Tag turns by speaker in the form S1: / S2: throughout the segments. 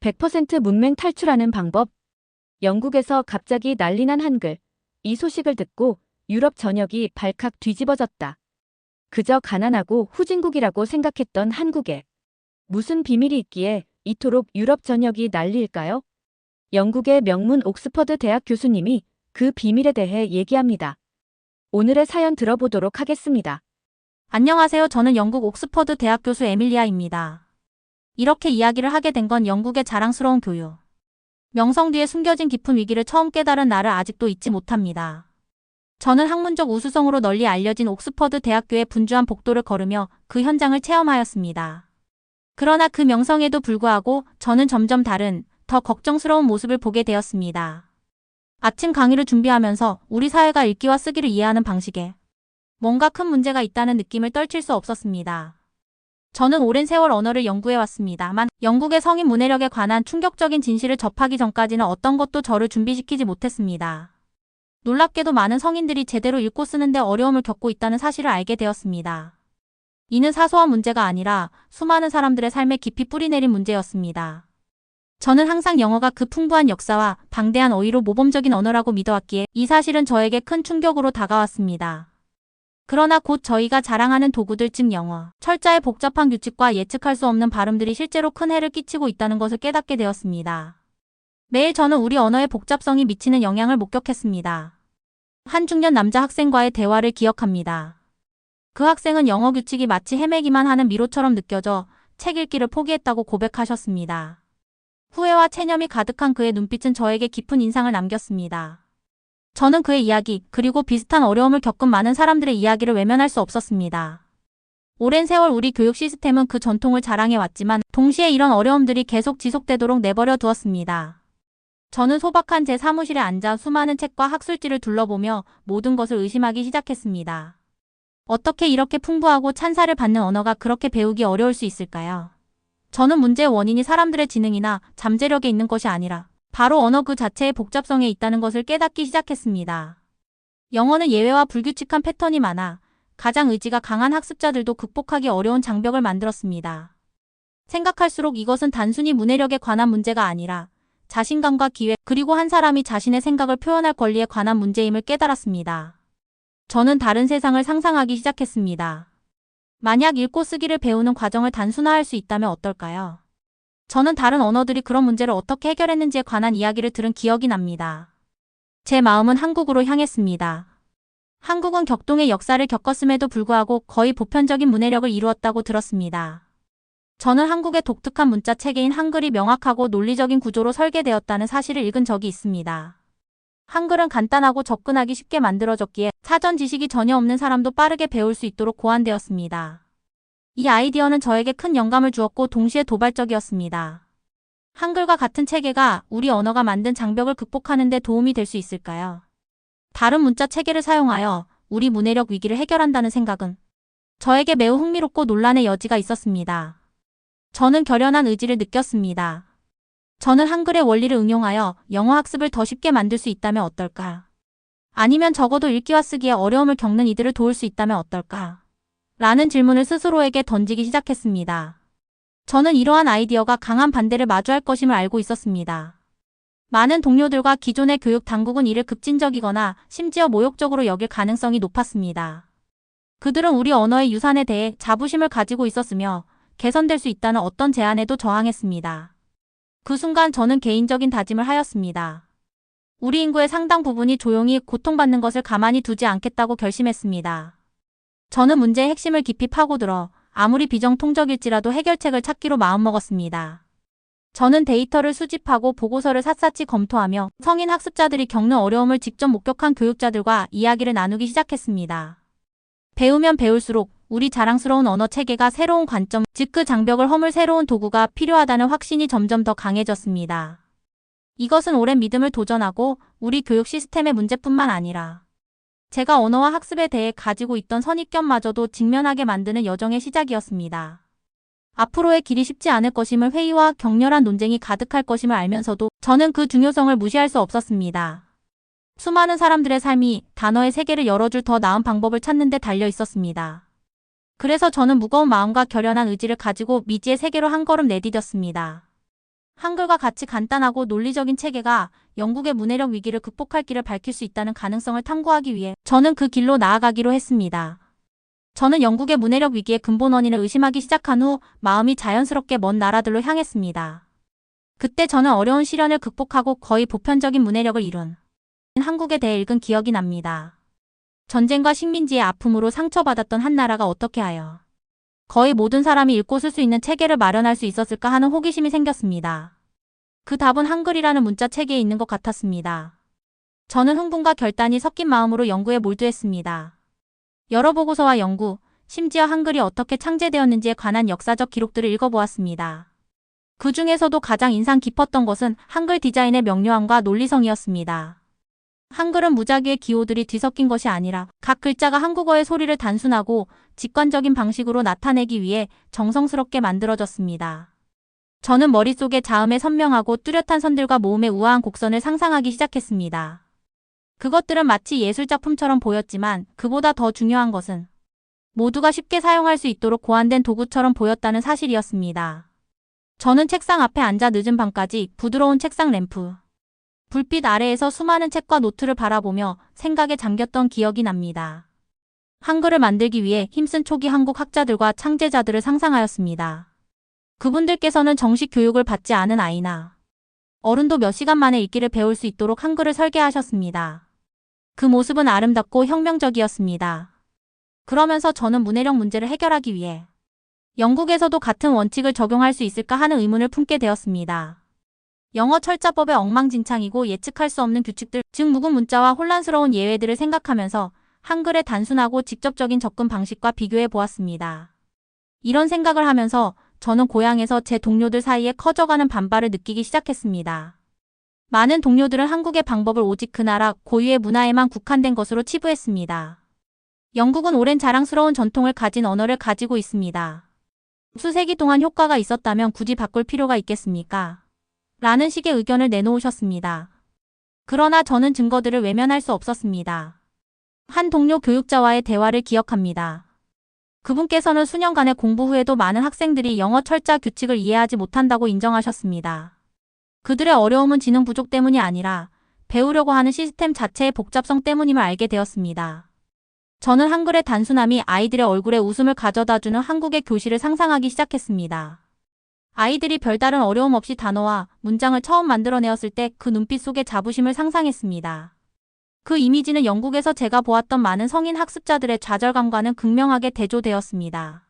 S1: 100% 문맹 탈출하는 방법. 영국에서 갑자기 난리난 한글. 이 소식을 듣고 유럽 전역이 발칵 뒤집어졌다. 그저 가난하고 후진국이라고 생각했던 한국에 무슨 비밀이 있기에 이토록 유럽 전역이 난리일까요? 영국의 명문 옥스퍼드 대학 교수님이 그 비밀에 대해 얘기합니다. 오늘의 사연 들어보도록 하겠습니다.
S2: 안녕하세요. 저는 영국 옥스퍼드 대학 교수 에밀리아입니다. 이렇게 이야기를 하게 된 건 영국의 자랑스러운 교육. 명성 뒤에 숨겨진 깊은 위기를 처음 깨달은 나를 아직도 잊지 못합니다. 저는 학문적 우수성으로 널리 알려진 옥스퍼드 대학교의 분주한 복도를 걸으며 그 현장을 체험하였습니다. 그러나 그 명성에도 불구하고 저는 점점 다른, 더 걱정스러운 모습을 보게 되었습니다. 아침 강의를 준비하면서 우리 사회가 읽기와 쓰기를 이해하는 방식에 뭔가 큰 문제가 있다는 느낌을 떨칠 수 없었습니다. 저는 오랜 세월 언어를 연구해왔습니다만 영국의 성인 문해력에 관한 충격적인 진실을 접하기 전까지는 어떤 것도 저를 준비시키지 못했습니다. 놀랍게도 많은 성인들이 제대로 읽고 쓰는데 어려움을 겪고 있다는 사실을 알게 되었습니다. 이는 사소한 문제가 아니라 수많은 사람들의 삶에 깊이 뿌리내린 문제였습니다. 저는 항상 영어가 그 풍부한 역사와 방대한 어휘로 모범적인 언어라고 믿어왔기에 이 사실은 저에게 큰 충격으로 다가왔습니다. 그러나 곧 저희가 자랑하는 도구들 즉 영어, 철자의 복잡한 규칙과 예측할 수 없는 발음들이 실제로 큰 해를 끼치고 있다는 것을 깨닫게 되었습니다. 매일 저는 우리 언어의 복잡성이 미치는 영향을 목격했습니다. 한 중년 남자 학생과의 대화를 기억합니다. 그 학생은 영어 규칙이 마치 헤매기만 하는 미로처럼 느껴져 책 읽기를 포기했다고 고백하셨습니다. 후회와 체념이 가득한 그의 눈빛은 저에게 깊은 인상을 남겼습니다. 저는 그의 이야기, 그리고 비슷한 어려움을 겪은 많은 사람들의 이야기를 외면할 수 없었습니다. 오랜 세월 우리 교육 시스템은 그 전통을 자랑해왔지만 동시에 이런 어려움들이 계속 지속되도록 내버려 두었습니다. 저는 소박한 제 사무실에 앉아 수많은 책과 학술지를 둘러보며 모든 것을 의심하기 시작했습니다. 어떻게 이렇게 풍부하고 찬사를 받는 언어가 그렇게 배우기 어려울 수 있을까요? 저는 문제의 원인이 사람들의 지능이나 잠재력에 있는 것이 아니라 바로 언어 그 자체의 복잡성에 있다는 것을 깨닫기 시작했습니다. 영어는 예외와 불규칙한 패턴이 많아 가장 의지가 강한 학습자들도 극복하기 어려운 장벽을 만들었습니다. 생각할수록 이것은 단순히 문해력에 관한 문제가 아니라 자신감과 기회, 그리고 한 사람이 자신의 생각을 표현할 권리에 관한 문제임을 깨달았습니다. 저는 다른 세상을 상상하기 시작했습니다. 만약 읽고 쓰기를 배우는 과정을 단순화할 수 있다면 어떨까요? 저는 다른 언어들이 그런 문제를 어떻게 해결했는지에 관한 이야기를 들은 기억이 납니다. 제 마음은 한국으로 향했습니다. 한국은 격동의 역사를 겪었음에도 불구하고 거의 보편적인 문해력을 이루었다고 들었습니다. 저는 한국의 독특한 문자 체계인 한글이 명확하고 논리적인 구조로 설계되었다는 사실을 읽은 적이 있습니다. 한글은 간단하고 접근하기 쉽게 만들어졌기에 사전 지식이 전혀 없는 사람도 빠르게 배울 수 있도록 고안되었습니다. 이 아이디어는 저에게 큰 영감을 주었고 동시에 도발적이었습니다. 한글과 같은 체계가 우리 언어가 만든 장벽을 극복하는 데 도움이 될 수 있을까요? 다른 문자 체계를 사용하여 우리 문해력 위기를 해결한다는 생각은 저에게 매우 흥미롭고 논란의 여지가 있었습니다. 저는 결연한 의지를 느꼈습니다. 저는 한글의 원리를 응용하여 영어 학습을 더 쉽게 만들 수 있다면 어떨까? 아니면 적어도 읽기와 쓰기에 어려움을 겪는 이들을 도울 수 있다면 어떨까? 라는 질문을 스스로에게 던지기 시작했습니다. 저는 이러한 아이디어가 강한 반대를 마주할 것임을 알고 있었습니다. 많은 동료들과 기존의 교육 당국은 이를 급진적이거나 심지어 모욕적으로 여길 가능성이 높았습니다. 그들은 우리 언어의 유산에 대해 자부심을 가지고 있었으며 개선될 수 있다는 어떤 제안에도 저항했습니다. 그 순간 저는 개인적인 다짐을 하였습니다. 우리 인구의 상당 부분이 조용히 고통받는 것을 가만히 두지 않겠다고 결심했습니다. 저는 문제의 핵심을 깊이 파고들어 아무리 비정통적일지라도 해결책을 찾기로 마음먹었습니다. 저는 데이터를 수집하고 보고서를 샅샅이 검토하며 성인 학습자들이 겪는 어려움을 직접 목격한 교육자들과 이야기를 나누기 시작했습니다. 배우면 배울수록 우리 자랑스러운 언어 체계가 새로운 관점, 즉 그 장벽을 허물 새로운 도구가 필요하다는 확신이 점점 더 강해졌습니다. 이것은 오랜 믿음을 도전하고 우리 교육 시스템의 문제뿐만 아니라 제가 언어와 학습에 대해 가지고 있던 선입견마저도 직면하게 만드는 여정의 시작이었습니다. 앞으로의 길이 쉽지 않을 것임을 회의와 격렬한 논쟁이 가득할 것임을 알면서도 저는 그 중요성을 무시할 수 없었습니다. 수많은 사람들의 삶이 단어의 세계를 열어줄 더 나은 방법을 찾는 데 달려 있었습니다. 그래서 저는 무거운 마음과 결연한 의지를 가지고 미지의 세계로 한 걸음 내디뎠습니다. 한글과 같이 간단하고 논리적인 체계가 영국의 문해력 위기를 극복할 길을 밝힐 수 있다는 가능성을 탐구하기 위해 저는 그 길로 나아가기로 했습니다. 저는 영국의 문해력 위기의 근본 원인을 의심하기 시작한 후 마음이 자연스럽게 먼 나라들로 향했습니다. 그때 저는 어려운 시련을 극복하고 거의 보편적인 문해력을 이룬 한국에 대해 읽은 기억이 납니다. 전쟁과 식민지의 아픔으로 상처받았던 한 나라가 어떻게 하여 거의 모든 사람이 읽고 쓸 수 있는 체계를 마련할 수 있었을까 하는 호기심이 생겼습니다. 그 답은 한글이라는 문자 체계에 있는 것 같았습니다. 저는 흥분과 결단이 섞인 마음으로 연구에 몰두했습니다. 여러 보고서와 연구, 심지어 한글이 어떻게 창제되었는지에 관한 역사적 기록들을 읽어보았습니다. 그 중에서도 가장 인상 깊었던 것은 한글 디자인의 명료함과 논리성이었습니다. 한글은 무작위의 기호들이 뒤섞인 것이 아니라 각 글자가 한국어의 소리를 단순하고 직관적인 방식으로 나타내기 위해 정성스럽게 만들어졌습니다. 저는 머릿속에 자음의 선명하고 뚜렷한 선들과 모음의 우아한 곡선을 상상하기 시작했습니다. 그것들은 마치 예술작품처럼 보였지만 그보다 더 중요한 것은 모두가 쉽게 사용할 수 있도록 고안된 도구처럼 보였다는 사실이었습니다. 저는 책상 앞에 앉아 늦은 밤까지 부드러운 책상 램프, 불빛 아래에서 수많은 책과 노트를 바라보며 생각에 잠겼던 기억이 납니다. 한글을 만들기 위해 힘쓴 초기 한국 학자들과 창제자들을 상상하였습니다. 그분들께서는 정식 교육을 받지 않은 아이나 어른도 몇 시간 만에 읽기를 배울 수 있도록 한글을 설계하셨습니다. 그 모습은 아름답고 혁명적이었습니다. 그러면서 저는 문해력 문제를 해결하기 위해 영국에서도 같은 원칙을 적용할 수 있을까 하는 의문을 품게 되었습니다. 영어 철자법의 엉망진창이고 예측할 수 없는 규칙들, 즉 묵은 문자와 혼란스러운 예외들을 생각하면서 한글의 단순하고 직접적인 접근 방식과 비교해 보았습니다. 이런 생각을 하면서 저는 고향에서 제 동료들 사이에 커져가는 반발을 느끼기 시작했습니다. 많은 동료들은 한국의 방법을 오직 그 나라 고유의 문화에만 국한된 것으로 치부했습니다. 영국은 오랜 자랑스러운 전통을 가진 언어를 가지고 있습니다. 수세기 동안 효과가 있었다면 굳이 바꿀 필요가 있겠습니까? 라는 식의 의견을 내놓으셨습니다. 그러나 저는 증거들을 외면할 수 없었습니다. 한 동료 교육자와의 대화를 기억합니다. 그분께서는 수년간의 공부 후에도 많은 학생들이 영어 철자 규칙을 이해하지 못한다고 인정하셨습니다. 그들의 어려움은 지능 부족 때문이 아니라 배우려고 하는 시스템 자체의 복잡성 때문임을 알게 되었습니다. 저는 한글의 단순함이 아이들의 얼굴에 웃음을 가져다주는 한국의 교실을 상상하기 시작했습니다. 아이들이 별다른 어려움 없이 단어와 문장을 처음 만들어내었을 때 그 눈빛 속의 자부심을 상상했습니다. 그 이미지는 영국에서 제가 보았던 많은 성인 학습자들의 좌절감과는 극명하게 대조되었습니다.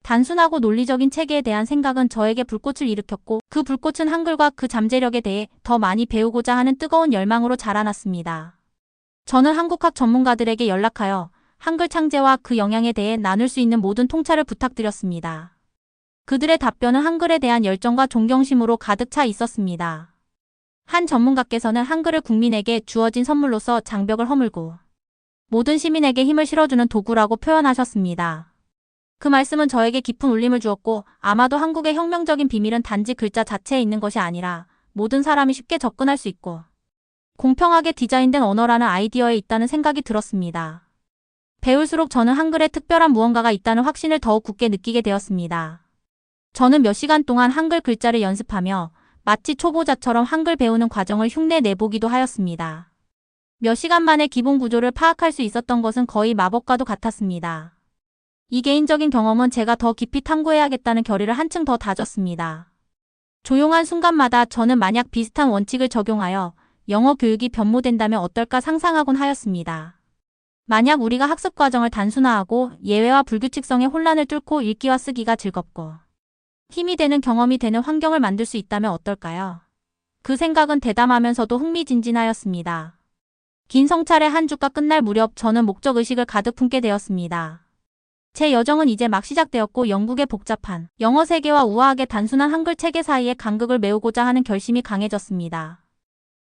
S2: 단순하고 논리적인 체계에 대한 생각은 저에게 불꽃을 일으켰고 그 불꽃은 한글과 그 잠재력에 대해 더 많이 배우고자 하는 뜨거운 열망으로 자라났습니다. 저는 한국학 전문가들에게 연락하여 한글 창제와 그 영향에 대해 나눌 수 있는 모든 통찰을 부탁드렸습니다. 그들의 답변은 한글에 대한 열정과 존경심으로 가득 차 있었습니다. 한 전문가께서는 한글을 국민에게 주어진 선물로서 장벽을 허물고 모든 시민에게 힘을 실어주는 도구라고 표현하셨습니다. 그 말씀은 저에게 깊은 울림을 주었고 아마도 한국의 혁명적인 비밀은 단지 글자 자체에 있는 것이 아니라 모든 사람이 쉽게 접근할 수 있고 공평하게 디자인된 언어라는 아이디어에 있다는 생각이 들었습니다. 배울수록 저는 한글에 특별한 무언가가 있다는 확신을 더욱 굳게 느끼게 되었습니다. 저는 몇 시간 동안 한글 글자를 연습하며 마치 초보자처럼 한글 배우는 과정을 흉내 내보기도 하였습니다. 몇 시간 만에 기본 구조를 파악할 수 있었던 것은 거의 마법과도 같았습니다. 이 개인적인 경험은 제가 더 깊이 탐구해야겠다는 결의를 한층 더 다졌습니다. 조용한 순간마다 저는 만약 비슷한 원칙을 적용하여 영어 교육이 변모된다면 어떨까 상상하곤 하였습니다. 만약 우리가 학습 과정을 단순화하고 예외와 불규칙성의 혼란을 뚫고 읽기와 쓰기가 즐겁고 힘이 되는 경험이 되는 환경을 만들 수 있다면 어떨까요? 그 생각은 대담하면서도 흥미진진하였습니다. 긴 성찰의 한 주가 끝날 무렵 저는 목적의식을 가득 품게 되었습니다. 제 여정은 이제 막 시작되었고 영국의 복잡한 영어 세계와 우아하게 단순한 한글 체계 사이의 간극을 메우고자 하는 결심이 강해졌습니다.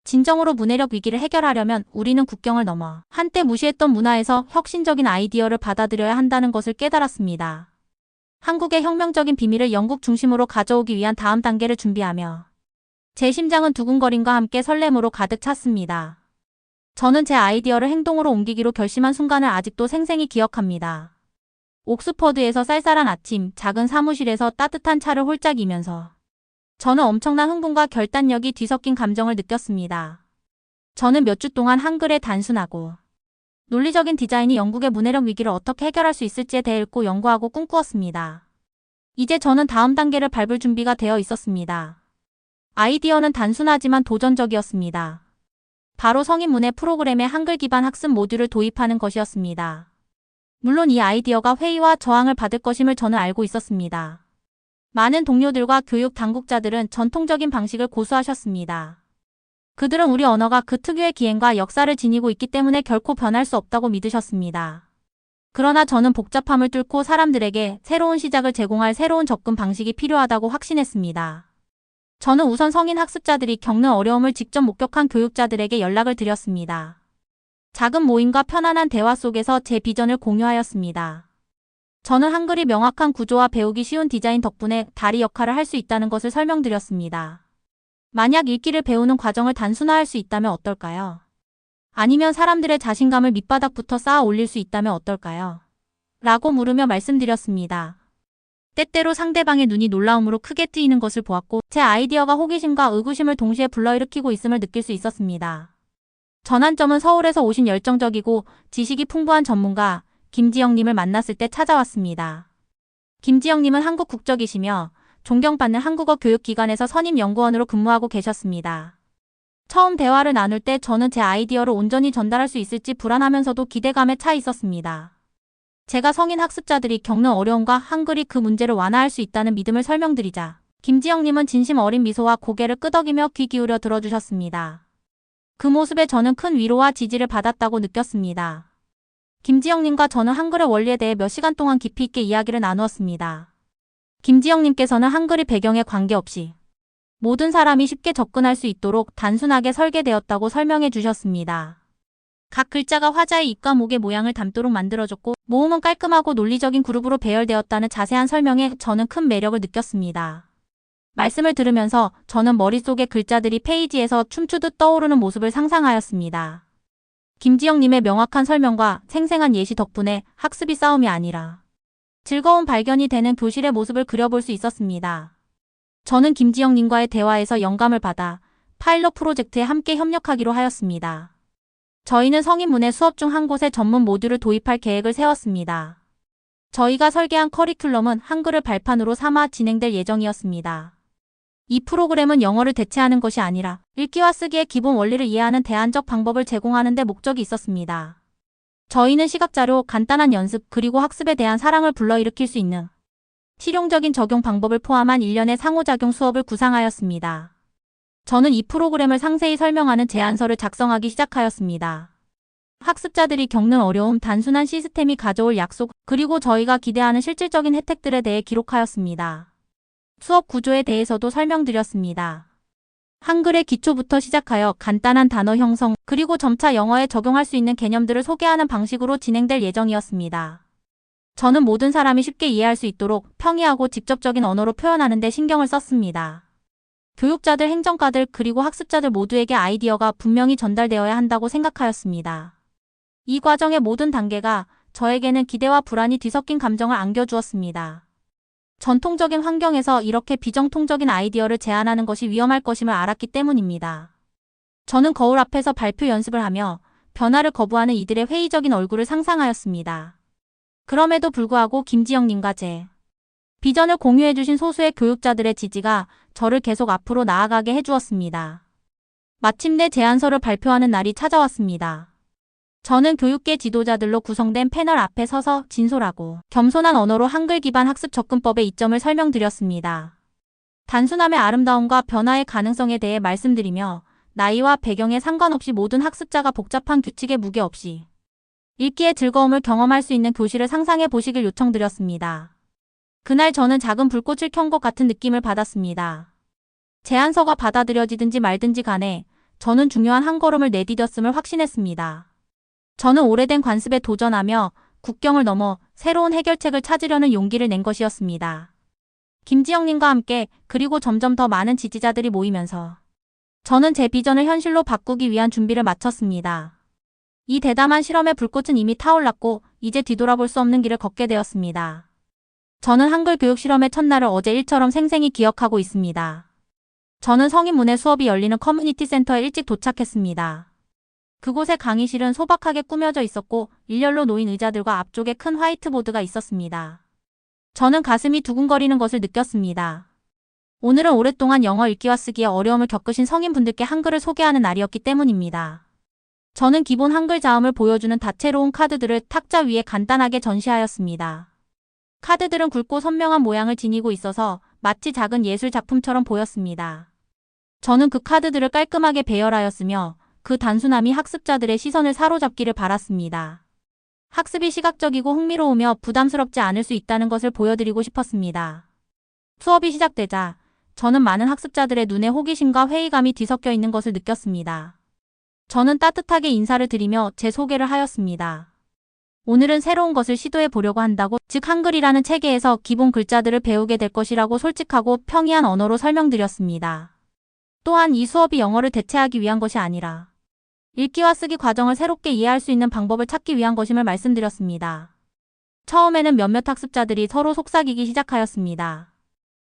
S2: 진정으로 문해력 위기를 해결하려면 우리는 국경을 넘어 한때 무시했던 문화에서 혁신적인 아이디어를 받아들여야 한다는 것을 깨달았습니다. 한국의 혁명적인 비밀을 영국 중심으로 가져오기 위한 다음 단계를 준비하며 제 심장은 두근거림과 함께 설렘으로 가득 찼습니다. 저는 제 아이디어를 행동으로 옮기기로 결심한 순간을 아직도 생생히 기억합니다. 옥스퍼드에서 쌀쌀한 아침, 작은 사무실에서 따뜻한 차를 홀짝이면서 저는 엄청난 흥분과 결단력이 뒤섞인 감정을 느꼈습니다. 저는 몇 주 동안 한글의 단순하고 논리적인 디자인이 영국의 문해력 위기를 어떻게 해결할 수 있을지에 대해 읽고 연구하고 꿈꾸었습니다. 이제 저는 다음 단계를 밟을 준비가 되어 있었습니다. 아이디어는 단순하지만 도전적이었습니다. 바로 성인 문해 프로그램에 한글 기반 학습 모듈을 도입하는 것이었습니다. 물론 이 아이디어가 회의와 저항을 받을 것임을 저는 알고 있었습니다. 많은 동료들과 교육 당국자들은 전통적인 방식을 고수하셨습니다. 그들은 우리 언어가 그 특유의 기행과 역사를 지니고 있기 때문에 결코 변할 수 없다고 믿으셨습니다. 그러나 저는 복잡함을 뚫고 사람들에게 새로운 시작을 제공할 새로운 접근 방식이 필요하다고 확신했습니다. 저는 우선 성인 학습자들이 겪는 어려움을 직접 목격한 교육자들에게 연락을 드렸습니다. 작은 모임과 편안한 대화 속에서 제 비전을 공유하였습니다. 저는 한글이 명확한 구조와 배우기 쉬운 디자인 덕분에 다리 역할을 할 수 있다는 것을 설명드렸습니다. 만약 읽기를 배우는 과정을 단순화할 수 있다면 어떨까요? 아니면 사람들의 자신감을 밑바닥부터 쌓아 올릴 수 있다면 어떨까요? 라고 물으며 말씀드렸습니다. 때때로 상대방의 눈이 놀라움으로 크게 뜨이는 것을 보았고 제 아이디어가 호기심과 의구심을 동시에 불러일으키고 있음을 느낄 수 있었습니다. 전환점은 서울에서 오신 열정적이고 지식이 풍부한 전문가 김지영님을 만났을 때 찾아왔습니다. 김지영님은 한국 국적이시며 존경받는 한국어 교육기관에서 선임연구원으로 근무하고 계셨습니다. 처음 대화를 나눌 때 저는 제 아이디어를 온전히 전달할 수 있을지 불안하면서도 기대감에 차 있었습니다. 제가 성인 학습자들이 겪는 어려움과 한글이 그 문제를 완화할 수 있다는 믿음을 설명드리자 김지영님은 진심 어린 미소와 고개를 끄덕이며 귀 기울여 들어주셨습니다. 그 모습에 저는 큰 위로와 지지를 받았다고 느꼈습니다. 김지영님과 저는 한글의 원리에 대해 몇 시간 동안 깊이 있게 이야기를 나누었습니다. 김지영님께서는 한글이 배경에 관계없이 모든 사람이 쉽게 접근할 수 있도록 단순하게 설계되었다고 설명해 주셨습니다. 각 글자가 화자의 입과 목의 모양을 담도록 만들어졌고 모음은 깔끔하고 논리적인 그룹으로 배열되었다는 자세한 설명에 저는 큰 매력을 느꼈습니다. 말씀을 들으면서 저는 머릿속의 글자들이 페이지에서 춤추듯 떠오르는 모습을 상상하였습니다. 김지영님의 명확한 설명과 생생한 예시 덕분에 학습이 싸움이 아니라 즐거운 발견이 되는 교실의 모습을 그려볼 수 있었습니다. 저는 김지영님과의 대화에서 영감을 받아 파일럿 프로젝트에 함께 협력하기로 하였습니다. 저희는 성인문해 수업 중 한 곳에 전문 모듈을 도입할 계획을 세웠습니다. 저희가 설계한 커리큘럼은 한글을 발판으로 삼아 진행될 예정이었습니다. 이 프로그램은 영어를 대체하는 것이 아니라 읽기와 쓰기의 기본 원리를 이해하는 대안적 방법을 제공하는 데 목적이 있었습니다. 저희는 시각자료, 간단한 연습, 그리고 학습에 대한 사랑을 불러일으킬 수 있는 실용적인 적용 방법을 포함한 일련의 상호작용 수업을 구상하였습니다. 저는 이 프로그램을 상세히 설명하는 제안서를 작성하기 시작하였습니다. 학습자들이 겪는 어려움, 단순한 시스템이 가져올 약속, 그리고 저희가 기대하는 실질적인 혜택들에 대해 기록하였습니다. 수업 구조에 대해서도 설명드렸습니다. 한글의 기초부터 시작하여 간단한 단어 형성, 그리고 점차 영어에 적용할 수 있는 개념들을 소개하는 방식으로 진행될 예정이었습니다. 저는 모든 사람이 쉽게 이해할 수 있도록 평이하고 직접적인 언어로 표현하는 데 신경을 썼습니다. 교육자들, 행정가들, 그리고 학습자들 모두에게 아이디어가 분명히 전달되어야 한다고 생각하였습니다. 이 과정의 모든 단계가 저에게는 기대와 불안이 뒤섞인 감정을 안겨주었습니다. 전통적인 환경에서 이렇게 비정통적인 아이디어를 제안하는 것이 위험할 것임을 알았기 때문입니다. 저는 거울 앞에서 발표 연습을 하며 변화를 거부하는 이들의 회의적인 얼굴을 상상하였습니다. 그럼에도 불구하고 김지영님과 제 비전을 공유해주신 소수의 교육자들의 지지가 저를 계속 앞으로 나아가게 해주었습니다. 마침내 제안서를 발표하는 날이 찾아왔습니다. 저는 교육계 지도자들로 구성된 패널 앞에 서서 진솔하고 겸손한 언어로 한글 기반 학습 접근법의 이점을 설명드렸습니다. 단순함의 아름다움과 변화의 가능성에 대해 말씀드리며 나이와 배경에 상관없이 모든 학습자가 복잡한 규칙에 무게 없이 읽기의 즐거움을 경험할 수 있는 교실을 상상해 보시길 요청드렸습니다. 그날 저는 작은 불꽃을 켠 것 같은 느낌을 받았습니다. 제안서가 받아들여지든지 말든지 간에 저는 중요한 한 걸음을 내디뎠음을 확신했습니다. 저는 오래된 관습에 도전하며 국경을 넘어 새로운 해결책을 찾으려는 용기를 낸 것이었습니다. 김지영님과 함께 그리고 점점 더 많은 지지자들이 모이면서 저는 제 비전을 현실로 바꾸기 위한 준비를 마쳤습니다. 이 대담한 실험의 불꽃은 이미 타올랐고 이제 뒤돌아볼 수 없는 길을 걷게 되었습니다. 저는 한글 교육 실험의 첫날을 어제 일처럼 생생히 기억하고 있습니다. 저는 성인문예 수업이 열리는 커뮤니티 센터에 일찍 도착했습니다. 그곳의 강의실은 소박하게 꾸며져 있었고 일렬로 놓인 의자들과 앞쪽에 큰 화이트보드가 있었습니다. 저는 가슴이 두근거리는 것을 느꼈습니다. 오늘은 오랫동안 영어 읽기와 쓰기에 어려움을 겪으신 성인분들께 한글을 소개하는 날이었기 때문입니다. 저는 기본 한글 자음을 보여주는 다채로운 카드들을 탁자 위에 간단하게 전시하였습니다. 카드들은 굵고 선명한 모양을 지니고 있어서 마치 작은 예술 작품처럼 보였습니다. 저는 그 카드들을 깔끔하게 배열하였으며 그 단순함이 학습자들의 시선을 사로잡기를 바랐습니다. 학습이 시각적이고 흥미로우며 부담스럽지 않을 수 있다는 것을 보여드리고 싶었습니다. 수업이 시작되자 저는 많은 학습자들의 눈에 호기심과 회의감이 뒤섞여 있는 것을 느꼈습니다. 저는 따뜻하게 인사를 드리며 제 소개를 하였습니다. 오늘은 새로운 것을 시도해 보려고 한다고, 즉 한글이라는 체계에서 기본 글자들을 배우게 될 것이라고 솔직하고 평이한 언어로 설명드렸습니다. 또한 이 수업이 영어를 대체하기 위한 것이 아니라 읽기와 쓰기 과정을 새롭게 이해할 수 있는 방법을 찾기 위한 것임을 말씀드렸습니다. 처음에는 몇몇 학습자들이 서로 속삭이기 시작하였습니다.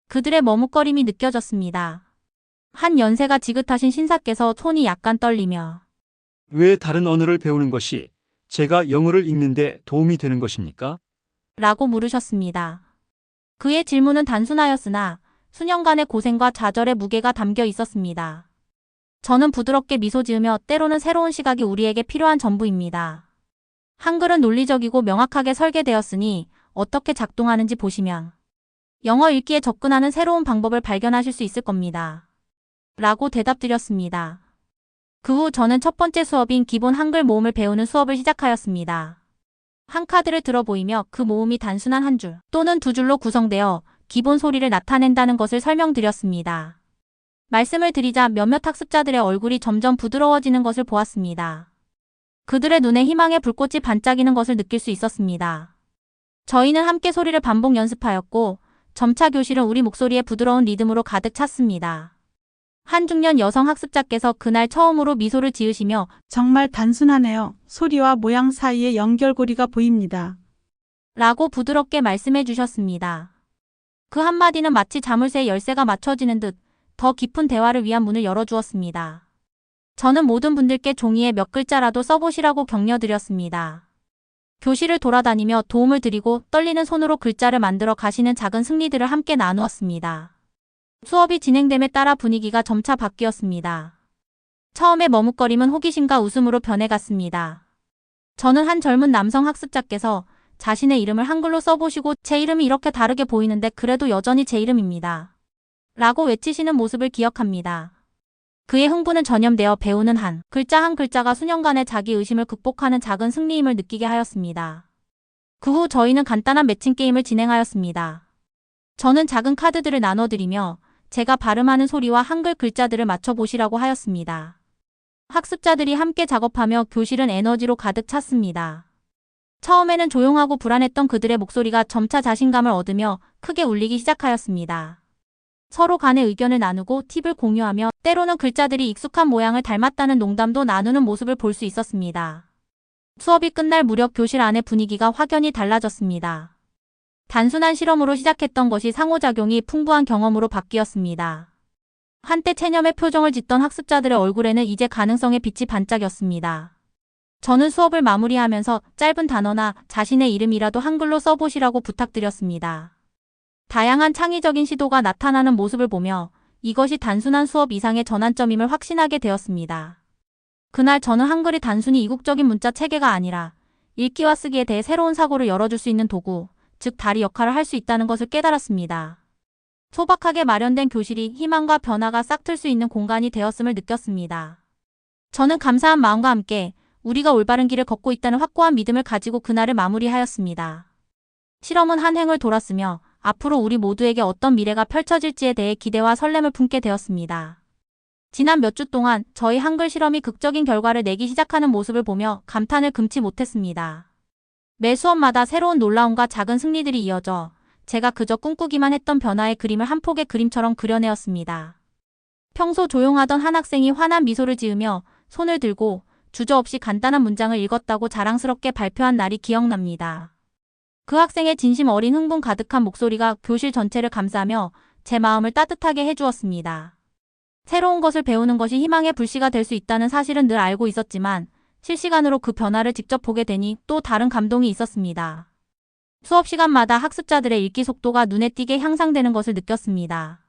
S2: 그들의 머뭇거림이 느껴졌습니다. 한 연세가 지긋하신 신사께서 손이 약간 떨리며
S3: 왜 다른 언어를 배우는 것이 제가 영어를 읽는데 도움이 되는 것입니까?
S2: 라고 물으셨습니다. 그의 질문은 단순하였으나 수년간의 고생과 좌절의 무게가 담겨 있었습니다. 저는 부드럽게 미소 지으며 때로는 새로운 시각이 우리에게 필요한 전부입니다. 한글은 논리적이고 명확하게 설계되었으니 어떻게 작동하는지 보시면 영어 읽기에 접근하는 새로운 방법을 발견하실 수 있을 겁니다. 라고 대답드렸습니다. 그 후 저는 첫 번째 수업인 기본 한글 모음을 배우는 수업을 시작하였습니다. 한 카드를 들어 보이며 그 모음이 단순한 한 줄 또는 두 줄로 구성되어 기본 소리를 나타낸다는 것을 설명드렸습니다. 말씀을 드리자 몇몇 학습자들의 얼굴이 점점 부드러워지는 것을 보았습니다. 그들의 눈에 희망의 불꽃이 반짝이는 것을 느낄 수 있었습니다. 저희는 함께 소리를 반복 연습하였고 점차 교실은 우리 목소리의 부드러운 리듬으로 가득 찼습니다. 한 중년 여성 학습자께서 그날 처음으로 미소를 지으시며
S4: 정말 단순하네요. 소리와 모양 사이에 연결고리가 보입니다.
S2: 라고 부드럽게 말씀해 주셨습니다. 그 한마디는 마치 자물쇠의 열쇠가 맞춰지는 듯 더 깊은 대화를 위한 문을 열어주었습니다. 저는 모든 분들께 종이에 몇 글자라도 써보시라고 격려드렸습니다. 교실을 돌아다니며 도움을 드리고 떨리는 손으로 글자를 만들어 가시는 작은 승리들을 함께 나누었습니다. 수업이 진행됨에 따라 분위기가 점차 바뀌었습니다. 처음에 머뭇거림은 호기심과 웃음으로 변해갔습니다. 저는 한 젊은 남성 학습자께서 자신의 이름을 한글로 써보시고 제 이름이 이렇게 다르게 보이는데 그래도 여전히 제 이름입니다. 라고 외치시는 모습을 기억합니다. 그의 흥분은 전염되어 배우는 한 글자가 수년간의 자기의심을 극복하는 작은 승리임을 느끼게 하였습니다. 그 후 저희는 간단한 매칭 게임을 진행하였습니다. 저는 작은 카드들을 나눠드리며 제가 발음하는 소리와 한글 글자들을 맞춰보시라고 하였습니다. 학습자들이 함께 작업하며 교실은 에너지로 가득 찼습니다. 처음에는 조용하고 불안했던 그들의 목소리가 점차 자신감을 얻으며 크게 울리기 시작하였습니다. 서로 간의 의견을 나누고 팁을 공유하며 때로는 글자들이 익숙한 모양을 닮았다는 농담도 나누는 모습을 볼 수 있었습니다. 수업이 끝날 무렵 교실 안의 분위기가 확연히 달라졌습니다. 단순한 실험으로 시작했던 것이 상호작용이 풍부한 경험으로 바뀌었습니다. 한때 체념의 표정을 짓던 학습자들의 얼굴에는 이제 가능성의 빛이 반짝였습니다. 저는 수업을 마무리하면서 짧은 단어나 자신의 이름이라도 한글로 써보시라고 부탁드렸습니다. 다양한 창의적인 시도가 나타나는 모습을 보며 이것이 단순한 수업 이상의 전환점임을 확신하게 되었습니다. 그날 저는 한글이 단순히 이국적인 문자 체계가 아니라 읽기와 쓰기에 대해 새로운 사고를 열어줄 수 있는 도구, 즉 다리 역할을 할 수 있다는 것을 깨달았습니다. 소박하게 마련된 교실이 희망과 변화가 싹틀 수 있는 공간이 되었음을 느꼈습니다. 저는 감사한 마음과 함께 우리가 올바른 길을 걷고 있다는 확고한 믿음을 가지고 그날을 마무리하였습니다. 실험은 한 횡을 돌았으며 앞으로 우리 모두에게 어떤 미래가 펼쳐질지에 대해 기대와 설렘을 품게 되었습니다. 지난 몇 주 동안 저희 한글 실험이 극적인 결과를 내기 시작하는 모습을 보며 감탄을 금치 못했습니다. 매 수업마다 새로운 놀라움과 작은 승리들이 이어져 제가 그저 꿈꾸기만 했던 변화의 그림을 한 폭의 그림처럼 그려내었습니다. 평소 조용하던 한 학생이 환한 미소를 지으며 손을 들고 주저없이 간단한 문장을 읽었다고 자랑스럽게 발표한 날이 기억납니다. 그 학생의 진심 어린 흥분 가득한 목소리가 교실 전체를 감싸며 제 마음을 따뜻하게 해주었습니다. 새로운 것을 배우는 것이 희망의 불씨가 될 수 있다는 사실은 늘 알고 있었지만 실시간으로 그 변화를 직접 보게 되니 또 다른 감동이 있었습니다. 수업 시간마다 학습자들의 읽기 속도가 눈에 띄게 향상되는 것을 느꼈습니다.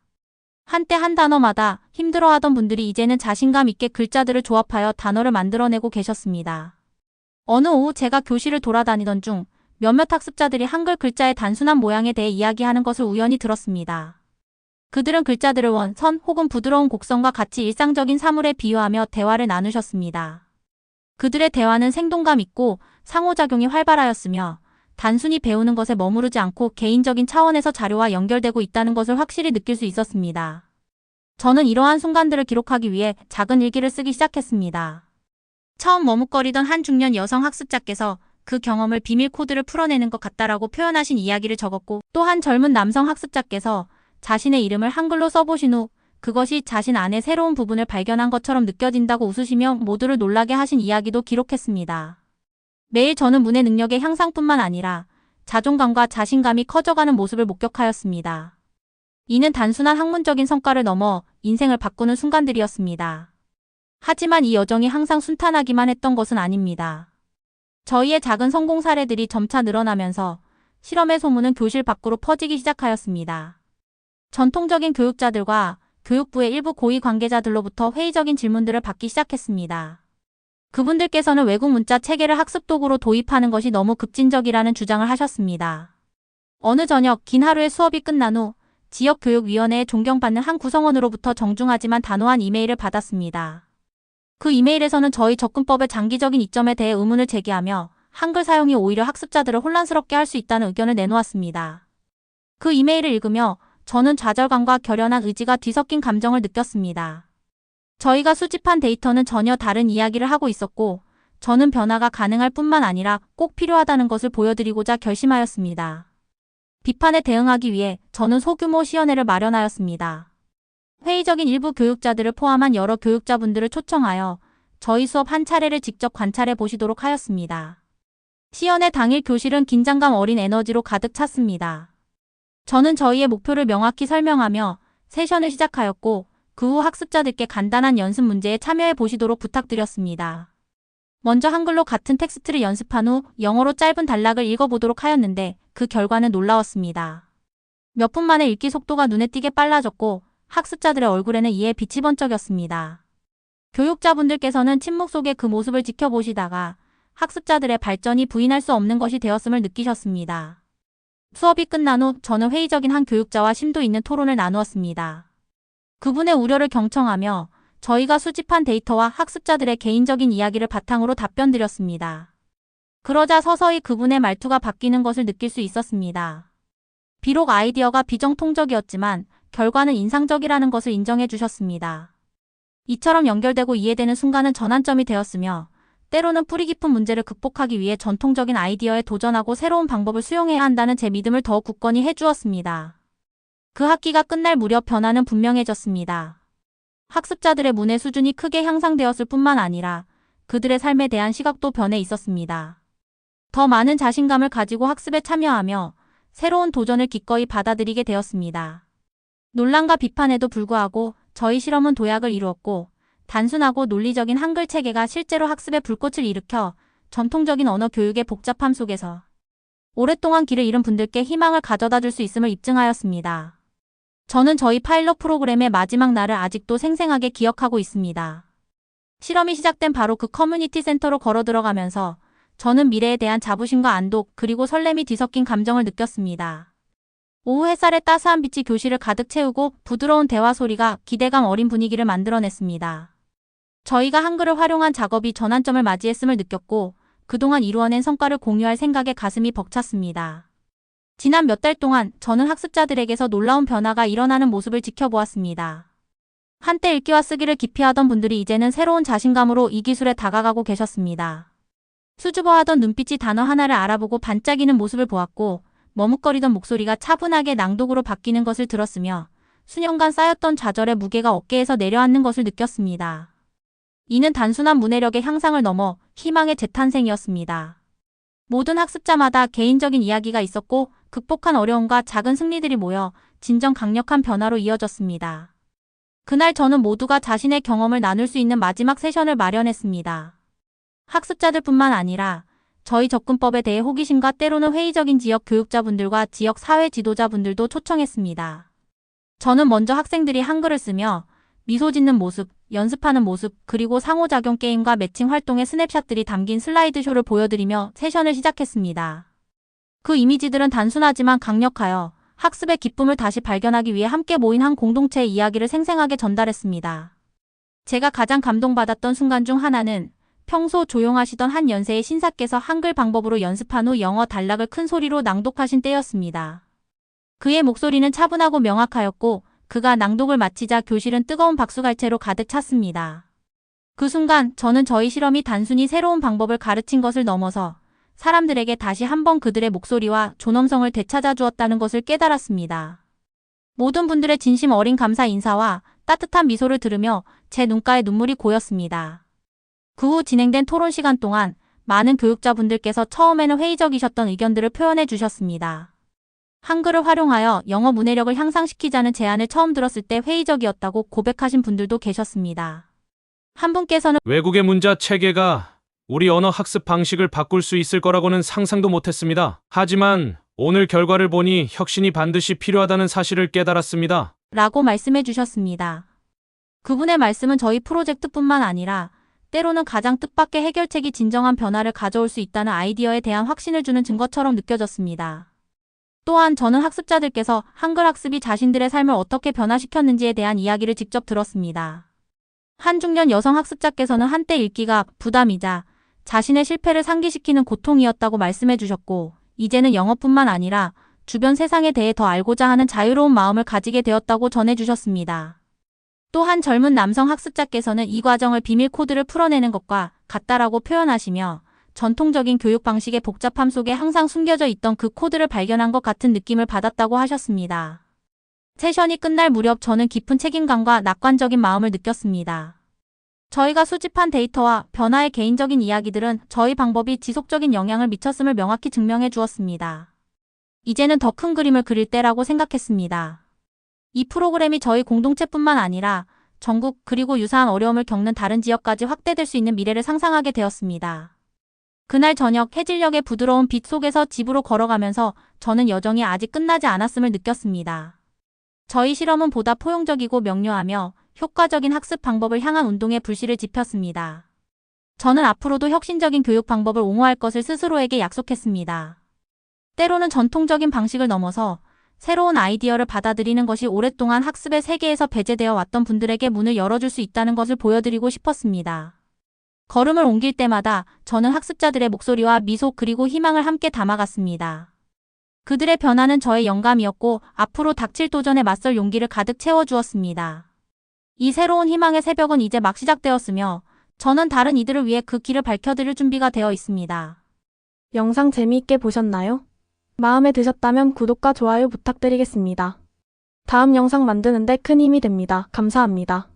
S2: 한때 한 단어마다 힘들어하던 분들이 이제는 자신감 있게 글자들을 조합하여 단어를 만들어내고 계셨습니다. 어느 오후 제가 교실을 돌아다니던 중 몇몇 학습자들이 한글 글자의 단순한 모양에 대해 이야기하는 것을 우연히 들었습니다. 그들은 글자들을 원, 선 혹은 부드러운 곡선과 같이 일상적인 사물에 비유하며 대화를 나누셨습니다. 그들의 대화는 생동감 있고 상호작용이 활발하였으며 단순히 배우는 것에 머무르지 않고 개인적인 차원에서 자료와 연결되고 있다는 것을 확실히 느낄 수 있었습니다. 저는 이러한 순간들을 기록하기 위해 작은 일기를 쓰기 시작했습니다. 처음 머뭇거리던 한 중년 여성 학습자께서 그 경험을 비밀 코드를 풀어내는 것 같다라고 표현하신 이야기를 적었고, 또 한 젊은 남성 학습자께서 자신의 이름을 한글로 써보신 후 그것이 자신 안에 새로운 부분을 발견한 것처럼 느껴진다고 웃으시며 모두를 놀라게 하신 이야기도 기록했습니다. 매일 저는 문해 능력의 향상뿐만 아니라 자존감과 자신감이 커져가는 모습을 목격하였습니다. 이는 단순한 학문적인 성과를 넘어 인생을 바꾸는 순간들이었습니다. 하지만 이 여정이 항상 순탄하기만 했던 것은 아닙니다. 저희의 작은 성공 사례들이 점차 늘어나면서 실험의 소문은 교실 밖으로 퍼지기 시작하였습니다. 전통적인 교육자들과 교육부의 일부 고위 관계자들로부터 회의적인 질문들을 받기 시작했습니다. 그분들께서는 외국 문자 체계를 학습 도구로 도입하는 것이 너무 급진적이라는 주장을 하셨습니다. 어느 저녁 긴 하루의 수업이 끝난 후 지역교육위원회에 존경받는 한 구성원으로부터 정중하지만 단호한 이메일을 받았습니다. 그 이메일에서는 저희 접근법의 장기적인 이점에 대해 의문을 제기하며 한글 사용이 오히려 학습자들을 혼란스럽게 할 수 있다는 의견을 내놓았습니다. 그 이메일을 읽으며 저는 좌절감과 결연한 의지가 뒤섞인 감정을 느꼈습니다. 저희가 수집한 데이터는 전혀 다른 이야기를 하고 있었고, 저는 변화가 가능할 뿐만 아니라 꼭 필요하다는 것을 보여드리고자 결심하였습니다. 비판에 대응하기 위해 저는 소규모 시연회를 마련하였습니다. 회의적인 일부 교육자들을 포함한 여러 교육자분들을 초청하여 저희 수업 한 차례를 직접 관찰해 보시도록 하였습니다. 시연회 당일 교실은 긴장감 어린 에너지로 가득 찼습니다. 저는 저희의 목표를 명확히 설명하며 세션을 시작하였고, 그 후 학습자들께 간단한 연습 문제에 참여해 보시도록 부탁드렸습니다. 먼저 한글로 같은 텍스트를 연습한 후 영어로 짧은 단락을 읽어보도록 하였는데 그 결과는 놀라웠습니다. 몇 분 만에 읽기 속도가 눈에 띄게 빨라졌고 학습자들의 얼굴에는 이에 빛이 번쩍였습니다. 교육자분들께서는 침묵 속에 그 모습을 지켜보시다가 학습자들의 발전이 부인할 수 없는 것이 되었음을 느끼셨습니다. 수업이 끝난 후 저는 회의적인 한 교육자와 심도 있는 토론을 나누었습니다. 그분의 우려를 경청하며 저희가 수집한 데이터와 학습자들의 개인적인 이야기를 바탕으로 답변드렸습니다. 그러자 서서히 그분의 말투가 바뀌는 것을 느낄 수 있었습니다. 비록 아이디어가 비정통적이었지만 결과는 인상적이라는 것을 인정해 주셨습니다. 이처럼 연결되고 이해되는 순간은 전환점이 되었으며 때로는 뿌리 깊은 문제를 극복하기 위해 전통적인 아이디어에 도전하고 새로운 방법을 수용해야 한다는 제 믿음을 더욱 굳건히 해주었습니다. 그 학기가 끝날 무렵 변화는 분명해졌습니다. 학습자들의 문해 수준이 크게 향상되었을 뿐만 아니라 그들의 삶에 대한 시각도 변해 있었습니다. 더 많은 자신감을 가지고 학습에 참여하며 새로운 도전을 기꺼이 받아들이게 되었습니다. 논란과 비판에도 불구하고 저희 실험은 도약을 이루었고 단순하고 논리적인 한글 체계가 실제로 학습에 불꽃을 일으켜 전통적인 언어 교육의 복잡함 속에서 오랫동안 길을 잃은 분들께 희망을 가져다 줄 수 있음을 입증하였습니다. 저는 저희 파일럿 프로그램의 마지막 날을 아직도 생생하게 기억하고 있습니다. 실험이 시작된 바로 그 커뮤니티 센터로 걸어 들어가면서 저는 미래에 대한 자부심과 안도 그리고 설렘이 뒤섞인 감정을 느꼈습니다. 오후 햇살의 따스한 빛이 교실을 가득 채우고 부드러운 대화 소리가 기대감 어린 분위기를 만들어냈습니다. 저희가 한글을 활용한 작업이 전환점을 맞이했음을 느꼈고 그동안 이루어낸 성과를 공유할 생각에 가슴이 벅찼습니다. 지난 몇 달 동안 저는 학습자들에게서 놀라운 변화가 일어나는 모습을 지켜보았습니다. 한때 읽기와 쓰기를 기피하던 분들이 이제는 새로운 자신감으로 이 기술에 다가가고 계셨습니다. 수줍어하던 눈빛이 단어 하나를 알아보고 반짝이는 모습을 보았고 머뭇거리던 목소리가 차분하게 낭독으로 바뀌는 것을 들었으며 수년간 쌓였던 좌절의 무게가 어깨에서 내려앉는 것을 느꼈습니다. 이는 단순한 문해력의 향상을 넘어 희망의 재탄생이었습니다. 모든 학습자마다 개인적인 이야기가 있었고 극복한 어려움과 작은 승리들이 모여 진정 강력한 변화로 이어졌습니다. 그날 저는 모두가 자신의 경험을 나눌 수 있는 마지막 세션을 마련했습니다. 학습자들뿐만 아니라 저희 접근법에 대해 호기심과 때로는 회의적인 지역 교육자분들과 지역 사회 지도자분들도 초청했습니다. 저는 먼저 학생들이 한글을 쓰며 미소 짓는 모습, 연습하는 모습, 그리고 상호작용 게임과 매칭 활동의 스냅샷들이 담긴 슬라이드쇼를 보여드리며 세션을 시작했습니다. 그 이미지들은 단순하지만 강력하여 학습의 기쁨을 다시 발견하기 위해 함께 모인 한 공동체의 이야기를 생생하게 전달했습니다. 제가 가장 감동받았던 순간 중 하나는 평소 조용하시던 한 연세의 신사께서 한글 방법으로 연습한 후 영어 단락을 큰 소리로 낭독하신 때였습니다. 그의 목소리는 차분하고 명확하였고 그가 낭독을 마치자 교실은 뜨거운 박수갈채로 가득 찼습니다. 그 순간 저는 저희 실험이 단순히 새로운 방법을 가르친 것을 넘어서 사람들에게 다시 한번 그들의 목소리와 존엄성을 되찾아 주었다는 것을 깨달았습니다. 모든 분들의 진심 어린 감사 인사와 따뜻한 미소를 들으며 제 눈가에 눈물이 고였습니다. 그 후 진행된 토론 시간 동안 많은 교육자분들께서 처음에는 회의적이셨던 의견들을 표현해 주셨습니다. 한글을 활용하여 영어 문해력을 향상시키자는 제안을 처음 들었을 때 회의적이었다고 고백하신 분들도 계셨습니다. 한 분께서는
S5: 외국의 문자 체계가 우리 언어 학습 방식을 바꿀 수 있을 거라고는 상상도 못했습니다. 하지만 오늘 결과를 보니 혁신이 반드시 필요하다는 사실을 깨달았습니다.
S2: 라고 말씀해 주셨습니다. 그분의 말씀은 저희 프로젝트뿐만 아니라 때로는 가장 뜻밖의 해결책이 진정한 변화를 가져올 수 있다는 아이디어에 대한 확신을 주는 증거처럼 느껴졌습니다. 또한 저는 학습자들께서 한글 학습이 자신들의 삶을 어떻게 변화시켰는지에 대한 이야기를 직접 들었습니다. 한 중년 여성 학습자께서는 한때 읽기가 부담이자 자신의 실패를 상기시키는 고통이었다고 말씀해 주셨고, 이제는 영어뿐만 아니라 주변 세상에 대해 더 알고자 하는 자유로운 마음을 가지게 되었다고 전해 주셨습니다. 또 한 젊은 남성 학습자께서는 이 과정을 비밀 코드를 풀어내는 것과 같다라고 표현하시며 전통적인 교육 방식의 복잡함 속에 항상 숨겨져 있던 그 코드를 발견한 것 같은 느낌을 받았다고 하셨습니다. 세션이 끝날 무렵 저는 깊은 책임감과 낙관적인 마음을 느꼈습니다. 저희가 수집한 데이터와 변화의 개인적인 이야기들은 저희 방법이 지속적인 영향을 미쳤음을 명확히 증명해 주었습니다. 이제는 더 큰 그림을 그릴 때라고 생각했습니다. 이 프로그램이 저희 공동체뿐만 아니라 전국 그리고 유사한 어려움을 겪는 다른 지역까지 확대될 수 있는 미래를 상상하게 되었습니다. 그날 저녁 해질녘의 부드러운 빛 속에서 집으로 걸어가면서 저는 여정이 아직 끝나지 않았음을 느꼈습니다. 저희 실험은 보다 포용적이고 명료하며 효과적인 학습 방법을 향한 운동의 불씨를 지폈습니다. 저는 앞으로도 혁신적인 교육 방법을 옹호할 것을 스스로에게 약속했습니다. 때로는 전통적인 방식을 넘어서 새로운 아이디어를 받아들이는 것이 오랫동안 학습의 세계에서 배제되어 왔던 분들에게 문을 열어줄 수 있다는 것을 보여드리고 싶었습니다. 걸음을 옮길 때마다 저는 학습자들의 목소리와 미소 그리고 희망을 함께 담아갔습니다. 그들의 변화는 저의 영감이었고 앞으로 닥칠 도전에 맞설 용기를 가득 채워주었습니다. 이 새로운 희망의 새벽은 이제 막 시작되었으며 저는 다른 이들을 위해 그 길을 밝혀드릴 준비가 되어 있습니다.
S6: 영상 재미있게 보셨나요? 마음에 드셨다면 구독과 좋아요 부탁드리겠습니다. 다음 영상 만드는데 큰 힘이 됩니다. 감사합니다.